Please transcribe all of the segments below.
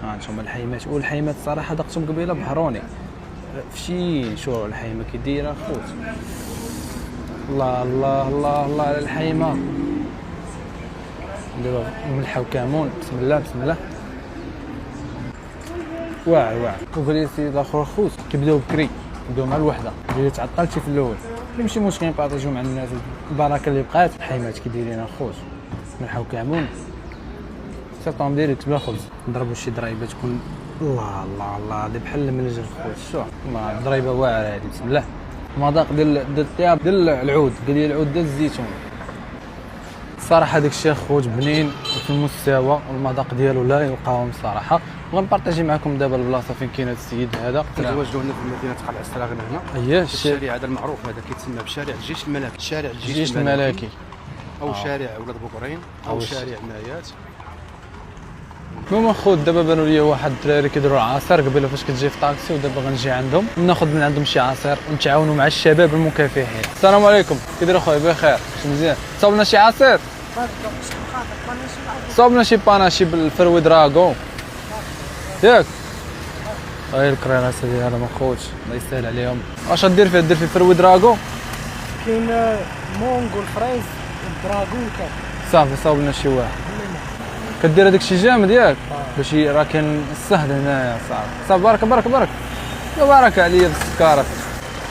ها انتم الحيمات، والحيمات الصراحه دقتهم قبيله بهروني فشي. شو الحيمه كي دايره خوت. الله الله الله الله على الحيمه. دابا ملحه وكمون. بسم الله بسم الله. واعر واعر. وقال لي السيد الاخر خوت كيبداو بكري، كيبداو مع الوحده. الا تعطلتي في الاول ماشي مشكل، نبارطاجيو مع الناس البركه اللي بقات. الحيمات كي دايرين اخوت، ملحه وكمون سيطون ديريكت بلا خبز. نضربوا شي ضريبه تكون الله الله الله اللي بحال المنجل خوت. شو الله ضريبه واعره هذه. بسم الله. مذاق ديال الطياب ديال العود، قال لي العود ديال الزيتون. الصراحه داك الشيء خوت بنين وفي المستوى، والمذاق ديالو لا يقاوم الصراحه. وغنبارطاجي معكم دابا البلاصه فين كاين هذا السيد هذا. تواجدوا هنا في مدينه قلعه السراغنه هنا. اييه الشارع هذا المعروف هذا كيتسمى بشارع الجيش الملكي. شارع الجيش الملكي او شارع ولاد بوكرين او شارع نايات. المهم اخوت دابا بانوا لي واحد الدراري كيديروا العصير قبيله فاش كتجي في طاكسي، ودابا غنجي عندهم وناخذ من عندهم شي عصير ونتعاونوا مع الشباب المكافحين. السلام عليكم، كيدير اخويا؟ بخير؟ شي مزيان؟ صوبنا شي عصير؟ صوبنا شي باناشي بالفروي دراغو ياك؟ غير الكريراسه ديالهم اخوت الله يسهل عليهم. واش غدير فيه؟ دير فيه فروي دراغو؟ كاين مونغو الفريز والدراغون كاين. صافي صوب لنا شي واحد. كدير هذاك الشيء جامد ياك؟ باش راه كاين السهل هنايا صاحبي. صافي بارك بارك بارك. يا بارك عليا بالسكر.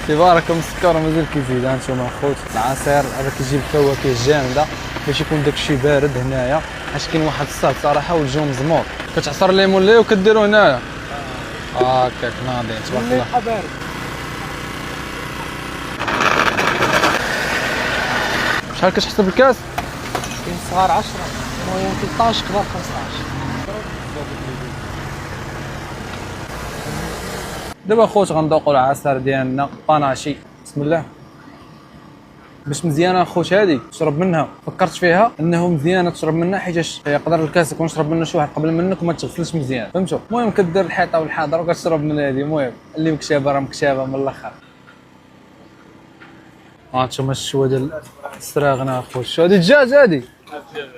تبارك مسكر مازال كيزيد. هانتوما اخوت العصير هذا كيجيب فواكه جامده باش يكون داك الشيء بارد هنايا، حيت كاين واحد الصهد صراحه والجو مزمور. كتعصر ليمون ليه وكديرو هنايا هكاك ناضي تبارك الله. بارد. شحال كتحسب الكاس؟ كاين صغار 10 المهم 13 كبار 15. دابا اخوت غندوقوا العصير ديالنا باناشي. بسم الله. باش مزيانه اخوت هذه تشرب منها. فكرت فيها انه مزيانه تشرب منها حيتاش يقدر الكاس يكون شرب منه شي واحد قبل منك وما تغسلش مزيان، فهمتوا؟ المهم كدير الحيطه والحاضر وكتشرب من هذه. المهم اللي مكشابه راه مكشابه من الاخر. هانتوما الشوا ديال السراغنه اخوت. شو هذه الدجاج؟ هذه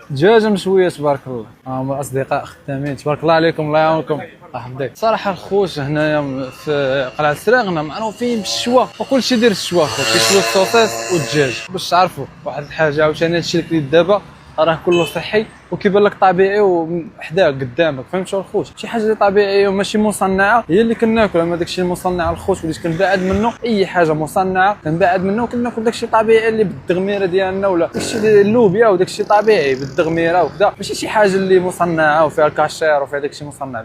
دجاجه مشويه تبارك الله. هما اصدقاء خدامين تبارك الله عليكم الله يعاونكم. حبيت صراحه الخوت هنايا في قلعه السراغنه معروفين بالشوا وكلشي دير الشوا خوت. كيشوي الصوصيص والدجاج. باش تعرفوا واحد الحاجه عاوتاني هادشي اللي كاين دابا راه كله صحي وكيبان لك طبيعي وحداك قدامك، فهمتوا الخوت؟ شي حاجه اللي طبيعيه وماشي مصنعه هي اللي كناكل. اما داكشي المصنع الخوت وليت كنبعد منه. اي حاجه مصنعه كنبعد منه وكناكل داكشي طبيعي اللي بالدغميره ديالنا، ولا داكشي ديال اللوبيا وداكشي طبيعي بالدغميره وكذا، ماشي شي حاجه اللي مصنعه وفيها الكاشير وفيها داكشي مصنع.